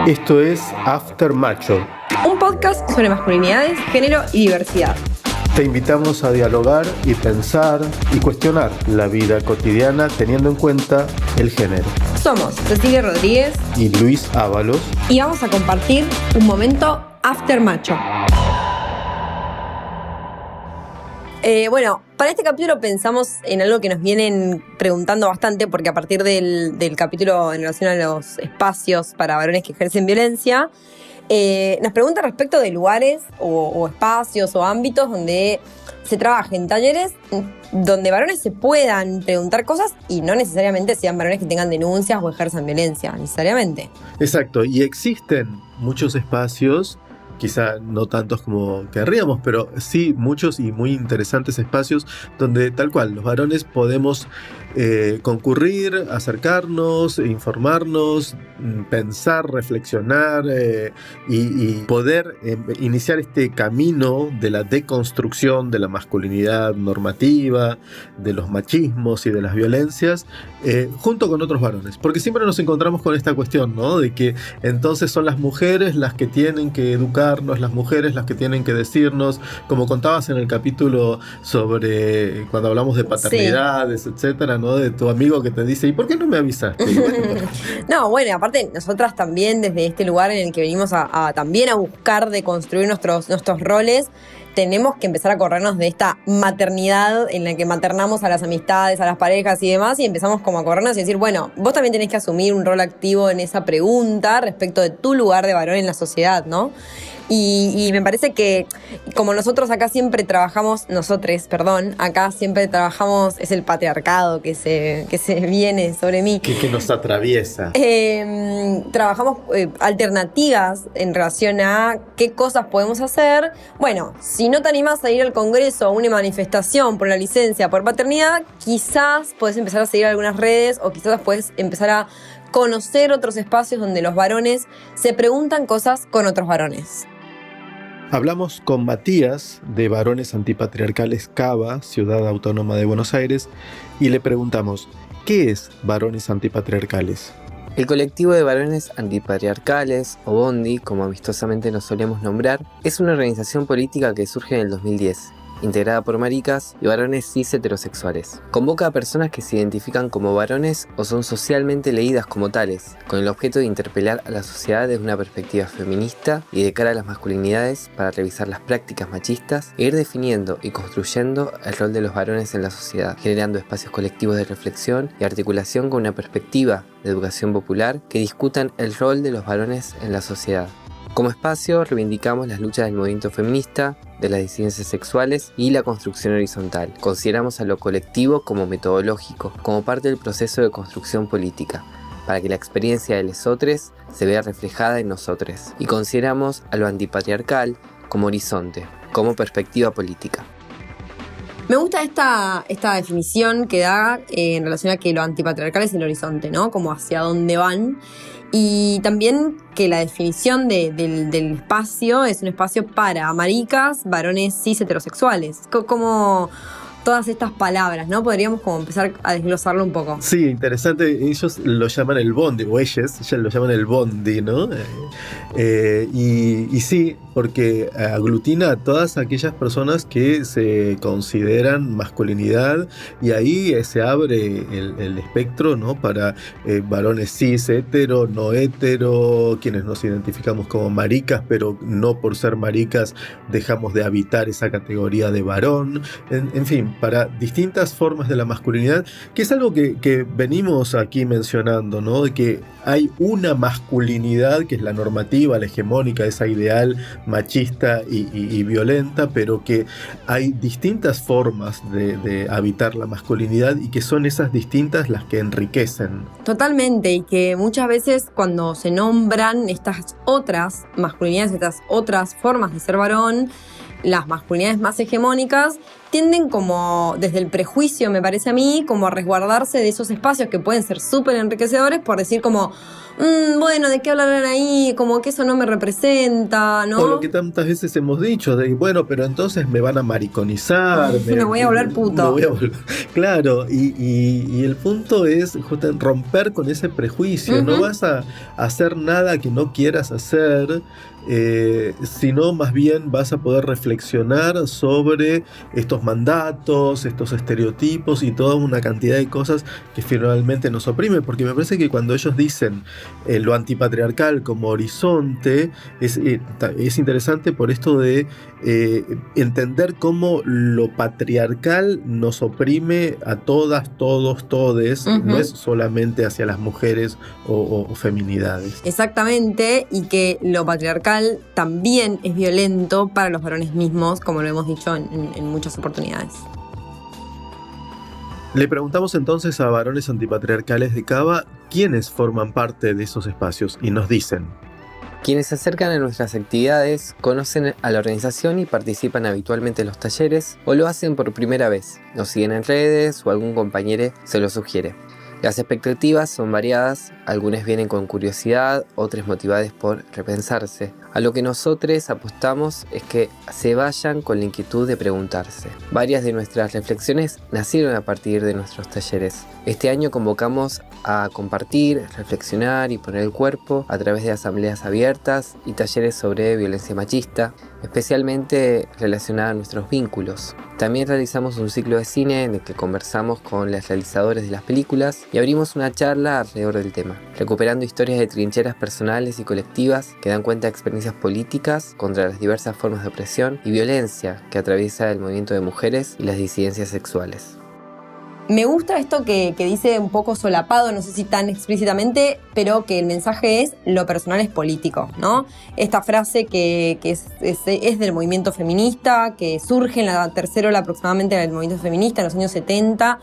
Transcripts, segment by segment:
Esto es After Macho. Un podcast sobre masculinidades, género y diversidad. Te invitamos a dialogar y pensar y cuestionar la vida cotidiana teniendo en cuenta el género. Somos Cecilia Rodríguez y Luis Ábalos. Y vamos a compartir un momento After Macho. Para este capítulo pensamos en algo que nos vienen preguntando bastante, porque a partir del capítulo en relación a los espacios para varones que ejercen violencia, nos pregunta respecto de lugares o espacios o ámbitos donde se trabajen talleres donde varones se puedan preguntar cosas y no necesariamente sean varones que tengan denuncias o ejerzan violencia, necesariamente. Exacto, y existen muchos espacios, quizá no tantos como querríamos, pero sí muchos y muy interesantes espacios donde tal cual los varones podemos concurrir, acercarnos, informarnos, pensar, reflexionar y poder iniciar este camino de la deconstrucción de la masculinidad normativa, de los machismos y de las violencias, junto con otros varones. Porque siempre nos encontramos con esta cuestión, ¿no? De que entonces son las mujeres las que tienen que educarnos, las mujeres las que tienen que decirnos, como contabas en el capítulo sobre cuando hablamos de paternidades, sí, etcétera, ¿no? De tu amigo que te dice, ¿y por qué no me avisaste? No, bueno, aparte nosotras también desde este lugar en el que venimos también a buscar de construir nuestros roles, tenemos que empezar a corrernos de esta maternidad en la que maternamos a las amistades, a las parejas y demás, y empezamos como a corrernos y decir, bueno, vos también tenés que asumir un rol activo en esa pregunta respecto de tu lugar de varón en la sociedad, ¿no? Y me parece que como nosotros acá siempre trabajamos, acá siempre trabajamos, es el patriarcado que se viene sobre mí. Que nos atraviesa. Trabajamos alternativas en relación a qué cosas podemos hacer. Bueno, si no te animás a ir al Congreso a una manifestación por la licencia por paternidad, quizás podés empezar a seguir algunas redes o quizás podés empezar a conocer otros espacios donde los varones se preguntan cosas con otros varones. Hablamos con Matías de Varones Antipatriarcales Cava, Ciudad Autónoma de Buenos Aires, y le preguntamos, ¿qué es Varones Antipatriarcales? El colectivo de varones antipatriarcales, o Bondi, como amistosamente nos solemos nombrar, es una organización política que surge en el 2010, integrada por maricas y varones cis heterosexuales. Convoca a personas que se identifican como varones o son socialmente leídas como tales, con el objeto de interpelar a la sociedad desde una perspectiva feminista y de cara a las masculinidades para revisar las prácticas machistas e ir definiendo y construyendo el rol de los varones en la sociedad, generando espacios colectivos de reflexión y articulación con una perspectiva de educación popular que discutan el rol de los varones en la sociedad. Como espacio reivindicamos las luchas del movimiento feminista, de las disidencias sexuales y la construcción horizontal. Consideramos a lo colectivo como metodológico, como parte del proceso de construcción política, para que la experiencia de lesotres se vea reflejada en nosotros. Y consideramos a lo antipatriarcal como horizonte, como perspectiva política. Me gusta esta definición que da en relación a que lo antipatriarcal es el horizonte, ¿no? Como hacia dónde van. Y también que la definición del espacio es un espacio para maricas, varones cis heterosexuales. Como todas estas palabras, ¿no? Podríamos como empezar a desglosarlo un poco. Sí, interesante. Ellos lo llaman el bondi, o ellas lo llaman el bondi, ¿no? Y sí, porque aglutina a todas aquellas personas que se consideran masculinidad y ahí se abre el espectro, ¿no? Para varones cis, hetero, no hetero, quienes nos identificamos como maricas, pero no por ser maricas dejamos de habitar esa categoría de varón, en fin, para distintas formas de la masculinidad, que es algo que venimos aquí mencionando, ¿no? De que hay una masculinidad que es la normativa, la hegemónica, esa ideal machista y violenta, pero que hay distintas formas de habitar la masculinidad y que son esas distintas las que enriquecen. Totalmente, y que muchas veces cuando se nombran estas otras masculinidades, estas otras formas de ser varón, las masculinidades más hegemónicas, tienden como, desde el prejuicio, me parece a mí, como a resguardarse de esos espacios que pueden ser súper enriquecedores por decir como, bueno, ¿de qué hablarán ahí? Como que eso no me representa, ¿no? O lo que tantas veces hemos dicho, de bueno, pero entonces me van a mariconizar. Me voy a volver puto. Claro, y el punto es justo romper con ese prejuicio. No vas a hacer nada que no quieras hacer, sino más bien vas a poder reflexionar sobre estos mandatos, estos estereotipos y toda una cantidad de cosas que finalmente nos oprimen, porque me parece que cuando ellos dicen lo antipatriarcal como horizonte, es interesante por esto de entender cómo lo patriarcal nos oprime a todas, todos, todes, no es solamente hacia las mujeres o feminidades. Exactamente, y que lo patriarcal también es violento para los varones mismos, como lo hemos dicho en muchas oportunidades. Le preguntamos entonces a varones antipatriarcales de Cava quiénes forman parte de esos espacios y nos dicen: quienes se acercan a nuestras actividades, conocen a la organización y participan habitualmente en los talleres o lo hacen por primera vez, nos siguen en redes o algún compañero se lo sugiere. Las expectativas son variadas, algunas vienen con curiosidad, otras motivadas por repensarse. A lo que nosotros apostamos es que se vayan con la inquietud de preguntarse. Varias de nuestras reflexiones nacieron a partir de nuestros talleres. Este año convocamos a compartir, reflexionar y poner el cuerpo a través de asambleas abiertas y talleres sobre violencia machista, especialmente relacionada a nuestros vínculos. También realizamos un ciclo de cine en el que conversamos con los realizadores de las películas y abrimos una charla alrededor del tema, recuperando historias de trincheras personales y colectivas que dan cuenta de experiencias políticas contra las diversas formas de opresión y violencia que atraviesa el movimiento de mujeres y las disidencias sexuales. Me gusta esto que dice un poco solapado, no sé si tan explícitamente, pero que el mensaje es: lo personal es político, ¿no? Esta frase que es del movimiento feminista, que surge en la tercera ola aproximadamente del movimiento feminista en los años 70,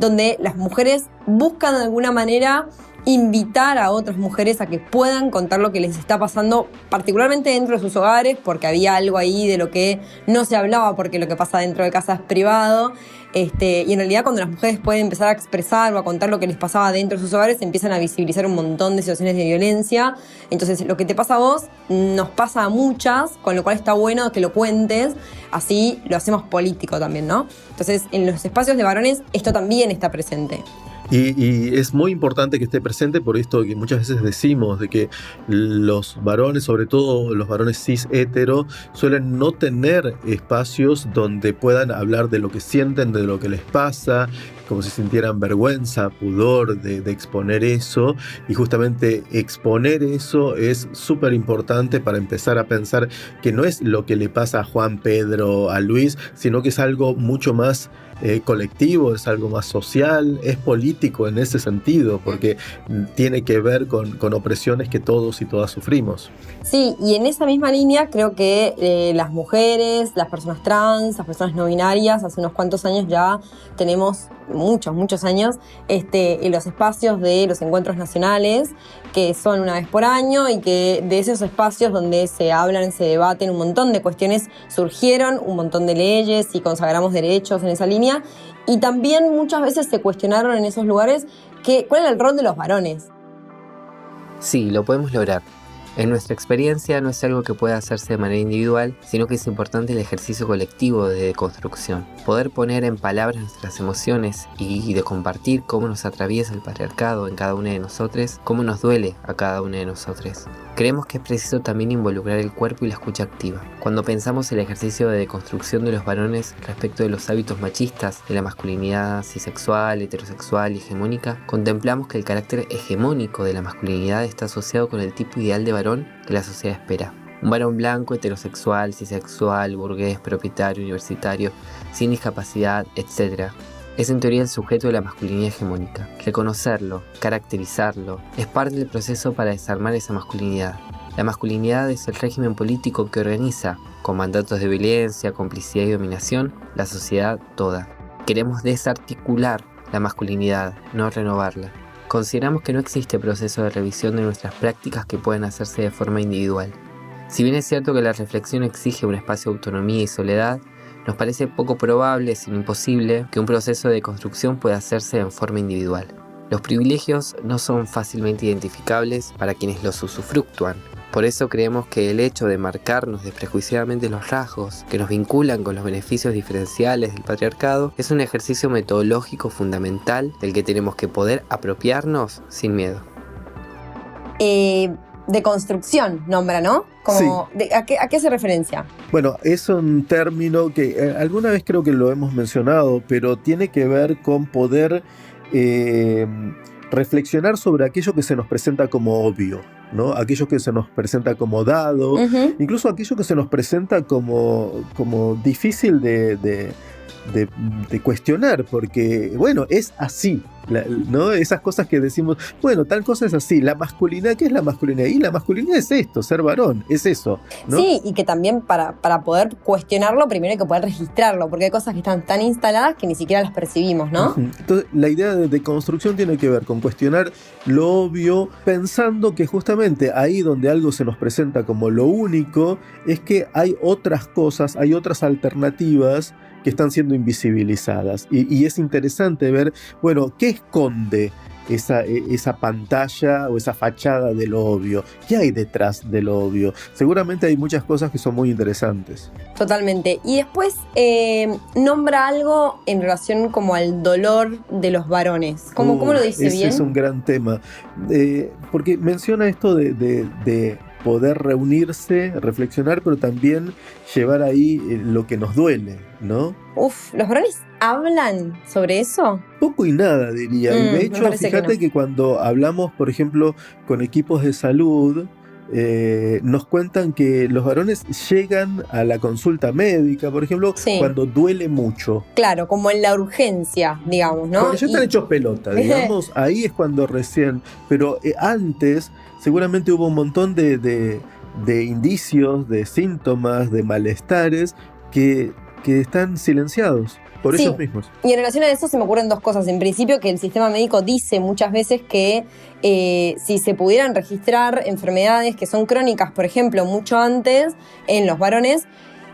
donde las mujeres buscan de alguna manera invitar a otras mujeres a que puedan contar lo que les está pasando, particularmente dentro de sus hogares, porque había algo ahí de lo que no se hablaba, porque lo que pasa dentro de casa es privado. Y en realidad cuando las mujeres pueden empezar a expresar o a contar lo que les pasaba dentro de sus hogares, se empiezan a visibilizar un montón de situaciones de violencia. Entonces lo que te pasa a vos nos pasa a muchas, con lo cual está bueno que lo cuentes, así lo hacemos político también, ¿no? Entonces en los espacios de varones esto también está presente. Y es muy importante que esté presente por esto que muchas veces decimos, de que los varones, sobre todo los varones cis hetero, suelen no tener espacios donde puedan hablar de lo que sienten, de lo que les pasa, como si sintieran vergüenza, pudor de exponer eso. Y justamente exponer eso es súper importante para empezar a pensar que no es lo que le pasa a Juan, Pedro, a Luis, sino que es algo mucho más colectivo, es algo más social, es político en ese sentido, porque tiene que ver con opresiones que todos y todas sufrimos. Sí, y en esa misma línea creo que las mujeres, las personas trans, las personas no binarias, hace unos cuantos años ya tenemos, muchos años, en los espacios de los encuentros nacionales, que son una vez por año, y que de esos espacios donde se hablan, se debaten un montón de cuestiones, surgieron un montón de leyes y consagramos derechos en esa línea, y también muchas veces se cuestionaron en esos lugares cuál era el rol de los varones. Sí, lo podemos lograr. En nuestra experiencia no es algo que pueda hacerse de manera individual, sino que es importante el ejercicio colectivo de deconstrucción. Poder poner en palabras nuestras emociones y de compartir cómo nos atraviesa el patriarcado en cada una de nosotros, cómo nos duele a cada una de nosotros. Creemos que es preciso también involucrar el cuerpo y la escucha activa. Cuando pensamos el ejercicio de deconstrucción de los varones respecto de los hábitos machistas, de la masculinidad cisexual, heterosexual y hegemónica, contemplamos que el carácter hegemónico de la masculinidad está asociado con el tipo ideal de varón que la sociedad espera. Un varón blanco, heterosexual, cisexual, burgués, propietario, universitario, sin discapacidad, etc. Es en teoría el sujeto de la masculinidad hegemónica. Reconocerlo, caracterizarlo, es parte del proceso para desarmar esa masculinidad. La masculinidad es el régimen político que organiza, con mandatos de violencia, complicidad y dominación, la sociedad toda. Queremos desarticular la masculinidad, no renovarla. Consideramos que no existe proceso de revisión de nuestras prácticas que puedan hacerse de forma individual. Si bien es cierto que la reflexión exige un espacio de autonomía y soledad, nos parece poco probable, si no imposible, que un proceso de construcción pueda hacerse en forma individual. Los privilegios no son fácilmente identificables para quienes los usufructúan. Por eso creemos que el hecho de marcarnos desprejuiciadamente los rasgos que nos vinculan con los beneficios diferenciales del patriarcado es un ejercicio metodológico fundamental del que tenemos que poder apropiarnos sin miedo. De construcción, nombra, ¿no? Como, Sí. ¿a qué hace referencia? Bueno, es un término que alguna vez creo que lo hemos mencionado, pero tiene que ver con poder reflexionar sobre aquello que se nos presenta como obvio, ¿no? Aquello que se nos presenta como dado, incluso aquello que se nos presenta como difícil de cuestionar, porque, bueno, es así, ¿no? Esas cosas que decimos, bueno, tal cosa es así. La masculinidad, ¿qué es la masculinidad? Y la masculinidad es esto, ser varón, es eso, ¿no? Sí, y que también para poder cuestionarlo, primero hay que poder registrarlo, porque hay cosas que están tan instaladas que ni siquiera las percibimos, ¿no? Entonces, la idea de construcción tiene que ver con cuestionar lo obvio, pensando que justamente ahí donde algo se nos presenta como lo único, es que hay otras cosas, hay otras alternativas que están siendo invisibilizadas. Y es interesante ver, bueno, ¿qué esconde esa pantalla o esa fachada de lo obvio? ¿Qué hay detrás de lo obvio? Seguramente hay muchas cosas que son muy interesantes. Totalmente. Y después nombra algo en relación como al dolor de los varones. ¿Cómo lo dice ese bien? Es un gran tema. Porque menciona esto de poder reunirse, reflexionar, pero también llevar ahí lo que nos duele, ¿no? ¿Los varones hablan sobre eso? Poco y nada, diría. Y de hecho, fíjate que cuando hablamos, por ejemplo, con equipos de salud, nos cuentan que los varones llegan a la consulta médica, por ejemplo, cuando duele mucho. Claro, como en la urgencia, digamos, ¿no? Cuando ya están hechos pelota, digamos, ahí es cuando recién. Pero antes, seguramente hubo un montón de indicios, de síntomas, de malestares que están silenciados por ellos mismos. Y en relación a eso se me ocurren dos cosas. En principio, que el sistema médico dice muchas veces que si se pudieran registrar enfermedades que son crónicas, por ejemplo, mucho antes en los varones,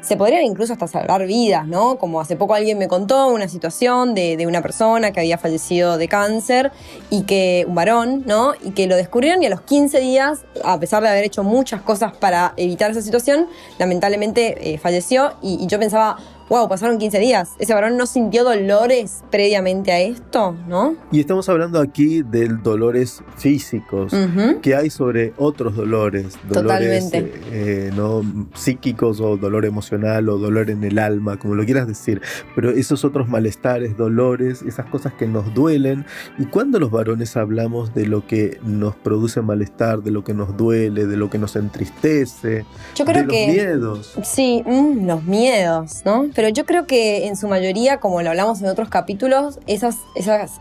se podrían incluso hasta salvar vidas, ¿no? Como hace poco alguien me contó una situación de una persona que había fallecido de cáncer y que, un varón, ¿no? Y que lo descubrieron y a los 15 días, a pesar de haber hecho muchas cosas para evitar esa situación, lamentablemente falleció y yo pensaba, wow, pasaron 15 días. Ese varón no sintió dolores previamente a esto, ¿no? Y estamos hablando aquí de dolores físicos, que hay sobre otros dolores. Totalmente. ¿No? Psíquicos o dolor emocional o dolor en el alma, como lo quieras decir. Pero esos otros malestares, dolores, esas cosas que nos duelen. Y cuando los varones hablamos de lo que nos produce malestar, de lo que nos duele, de lo que nos entristece, yo creo de los miedos. Sí, los miedos, ¿no? Pero yo creo que en su mayoría, como lo hablamos en otros capítulos, esas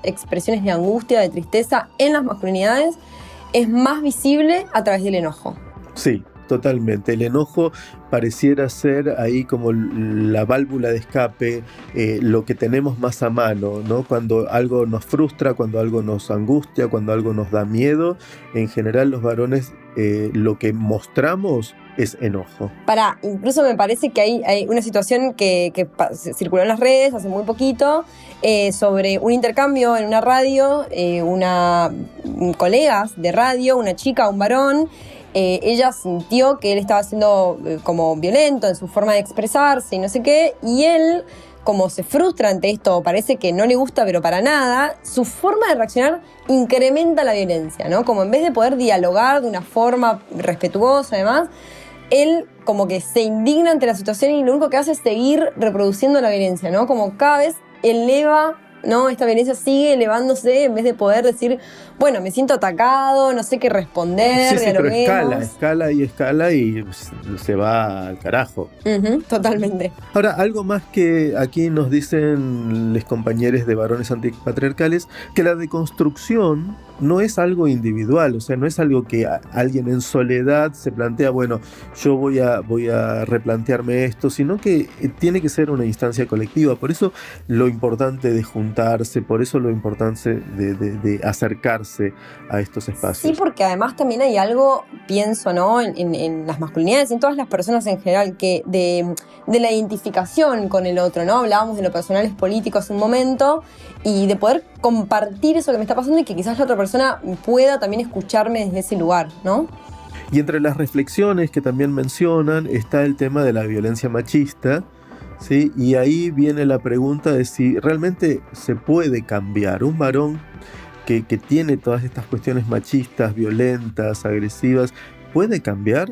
expresiones de angustia, de tristeza en las masculinidades es más visible a través del enojo. Sí, totalmente. El enojo pareciera ser ahí como la válvula de escape, lo que tenemos más a mano, ¿no? Cuando algo nos frustra, cuando algo nos angustia, cuando algo nos da miedo, en general los varones lo que mostramos es enojo. Incluso me parece que hay una situación que circuló en las redes hace muy poquito sobre un intercambio en una radio, colegas de radio, una chica, un varón. Ella sintió que él estaba siendo como violento en su forma de expresarse y no sé qué, y él, como se frustra ante esto, parece que no le gusta pero para nada, su forma de reaccionar incrementa la violencia, ¿no? Como en vez de poder dialogar de una forma respetuosa además, él como que se indigna ante la situación y lo único que hace es seguir reproduciendo la violencia, ¿no? Como cada vez eleva, ¿no? Esta violencia sigue elevándose en vez de poder decir, bueno, me siento atacado, no sé qué responder. Sí, pero escala y se va al carajo. Totalmente. Ahora, algo más que aquí nos dicen los compañeros de varones antipatriarcales, que la deconstrucción no es algo individual, o sea, no es algo que alguien en soledad se plantea, bueno, yo voy a replantearme esto, sino que tiene que ser una instancia colectiva. Por eso lo importante de juntarse, por eso lo importante de acercarse a estos espacios. Sí, porque además también hay algo, pienso, ¿no? En las masculinidades, en todas las personas en general, que de la identificación con el otro, ¿no? Hablábamos de lo personal es político hace un momento, y de poder compartir eso que me está pasando y que quizás la otra persona pueda también escucharme desde ese lugar, ¿no? Y entre las reflexiones que también mencionan está el tema de la violencia machista, ¿sí? Y ahí viene la pregunta de si realmente se puede cambiar un varón que tiene todas estas cuestiones machistas, violentas, agresivas, ¿puede cambiar?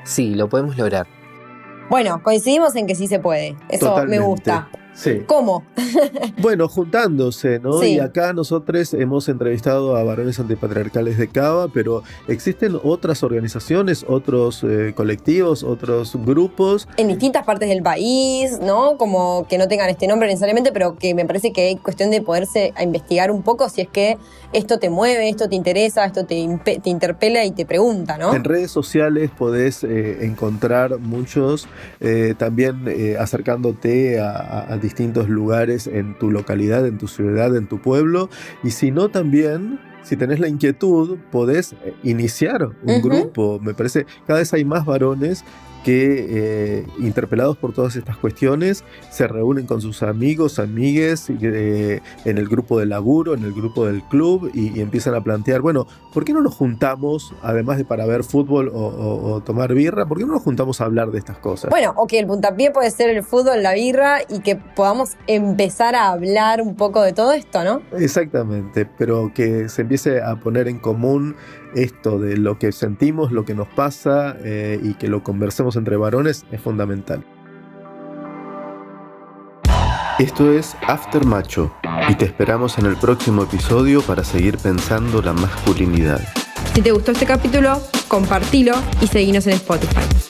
Sí, lo podemos lograr. Bueno, coincidimos en que sí se puede. Eso Totalmente. Me gusta. Sí. ¿Cómo? Bueno, juntándose, ¿no? Sí. Y acá nosotros hemos entrevistado a varones antipatriarcales de Cava, pero existen otras organizaciones, otros colectivos, otros grupos. En distintas partes del país, ¿no? Como que no tengan este nombre necesariamente, pero que me parece que hay cuestión de poderse a investigar un poco si es que esto te mueve, esto te interesa, esto te interpela y te pregunta, ¿no? En redes sociales podés encontrar muchos, también acercándote a distintos lugares en tu localidad, en tu ciudad, en tu pueblo, y si no también, si tenés la inquietud, podés iniciar un grupo. Me parece, cada vez hay más varones que, interpelados por todas estas cuestiones, se reúnen con sus amigos, amigues, en el grupo de laburo, en el grupo del club, y empiezan a plantear, bueno, ¿por qué no nos juntamos, además de para ver fútbol o tomar birra, por qué no nos juntamos a hablar de estas cosas? Bueno, o que el puntapié puede ser el fútbol, la birra, y que podamos empezar a hablar un poco de todo esto, ¿no? Exactamente, pero que se empiece a poner en común esto de lo que sentimos, lo que nos pasa, y que lo conversemos entre varones es fundamental. Esto es After Macho y te esperamos en el próximo episodio para seguir pensando la masculinidad. Si te gustó este capítulo, compartilo y seguinos en Spotify.